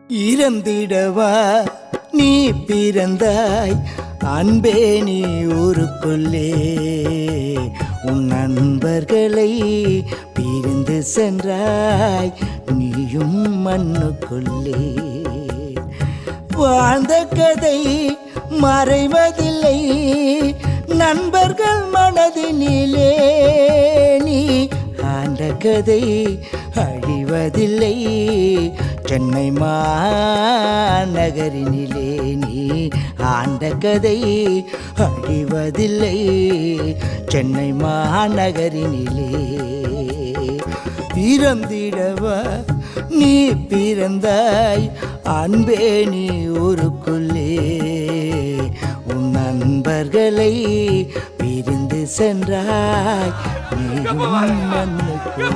இறந்திடவா நீ பிறந்தாய் அன்பே நீ ஊருக்குள்ளே உன் நண்பர்களை பிரிந்து சென்றாய் நீயும் மண்ணுக்குள்ளே வாழ்ந்த கதை மறைவதில்லை நண்பர்கள் மனதினிலே நீ ஆண்ட கதை அழிவதில்லை சென்னை மாநகரினிலே நீ ஆண்ட கதை அழிவதில்லை சென்னை மாநகரினிலே பிறந்திடவா நீ பிறந்தாய் அன்பே நீ ஊருக்குள்ளே உன் நண்பர்களை பிரிந்து சென்றாய் நீ மண்ணுக்குள்ளே